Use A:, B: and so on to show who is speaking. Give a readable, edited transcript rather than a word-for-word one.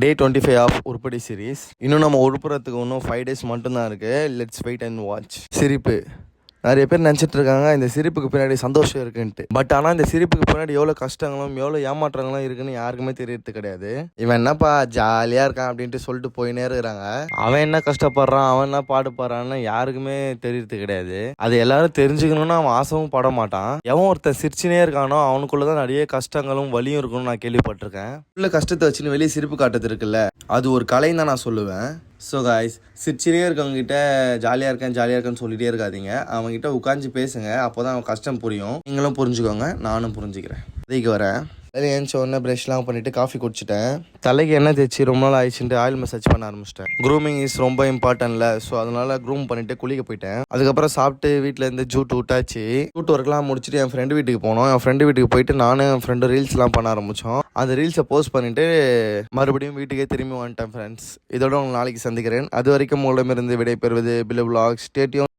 A: டே 25 of உருப்படி series. இன்னும் நம்ம உருப்புறதுக்கு இன்னும் 5 days மட்டும்தான் இருக்குது. Let's wait and watch. சிரிப்பு. நிறைய பேர் நினச்சிட்டு இருக்காங்க இந்த சிரிப்புக்கு பின்னாடி சந்தோஷம் இருக்குன்ட்டு. பட் ஆனால் இந்த சிரிப்புக்கு பின்னாடி எவ்வளோ கஷ்டங்களும் எவ்வளோ ஏமாற்றங்களும் இருக்குன்னு யாருக்குமே தெரியறது கிடையாது. இவன் என்னப்பா ஜாலியாக இருக்கான் அப்படின்ட்டு சொல்லிட்டு போயினே இருக்கிறாங்க. அவன் என்ன கஷ்டப்படுறான், அவன் என்ன பாடுபடுறான்னு யாருக்குமே தெரியறது கிடையாது. அது எல்லாரும் தெரிஞ்சுக்கணும்னு அவன் ஆசையும் பட மாட்டான். எவன் ஒருத்தன் சிரிச்சுனே இருக்கானோ அவனுக்குள்ளதான் நிறைய கஷ்டங்களும் வலியும் இருக்குன்னு நான் கேள்விப்பட்டிருக்கேன். உள்ள கஷ்டத்தை வச்சுன்னு வெளியே சிரிப்பு காட்டுறது இருக்குல்ல, அது ஒரு கலைன்னு தான் நான் சொல்லுவேன். ஸோ காய்ஸ், சிரிச்சினே இருக்கவங்ககிட்ட ஜாலியாக இருக்கேன்னு சொல்லிகிட்டே இருக்காதீங்க. அவங்ககிட்ட உட்காந்து பேசுங்க. அப்போ தான் அவன் கஷ்டம் புரியும். நீங்களும் புரிஞ்சுக்கோங்க, நானும் புரிஞ்சுக்கிறேன். அதுக்கு வரேன். அதில் ஏன்ச்ச உடனே ப்ரஷ்லாம் பண்ணிவிட்டு காஃபி குடிச்சிட்டேன். தலைக்கு எண்ணெய் தேய்ச்சி ரொம்ப நாள் ஆயிடுச்சுட்டு ஆயில் மசாஜ் பண்ண ஆரம்பிச்சிட்டேன். க்ரூமிங் இஸ் ரொம்ப இம்பார்ட்டன்ட்ல. ஸோ அதனால் க்ரூம் பண்ணிவிட்டு குளிக்க போயிட்டேன். அதுக்கப்புறம் சாப்பிட்டு வீட்டிலேருந்து ஜூட் விட்டாச்சு. ஜூட் ஒர்க்லாம் முடிச்சுட்டு என் ஃப்ரெண்டு வீட்டுக்கு போனோம். என் ஃப்ரெண்டு வீட்டுக்கு போயிட்டு நானும் என் ஃப்ரெண்டு ரீல்ஸ்லாம் பண்ண ஆரம்பித்தோம். அந்த ரீல்ஸை போஸ்ட் பண்ணிவிட்டு மறுபடியும் வீட்டுக்கே திரும்பி வந்துட்டேன் ஃப்ரெண்ட்ஸ். இதோட உங்களை நாளைக்கு சந்திக்கிறேன். அது வரைக்கும் உங்களிடமிருந்து விடைபெறுவது பிலு விலாக்ஸ். Stay tune.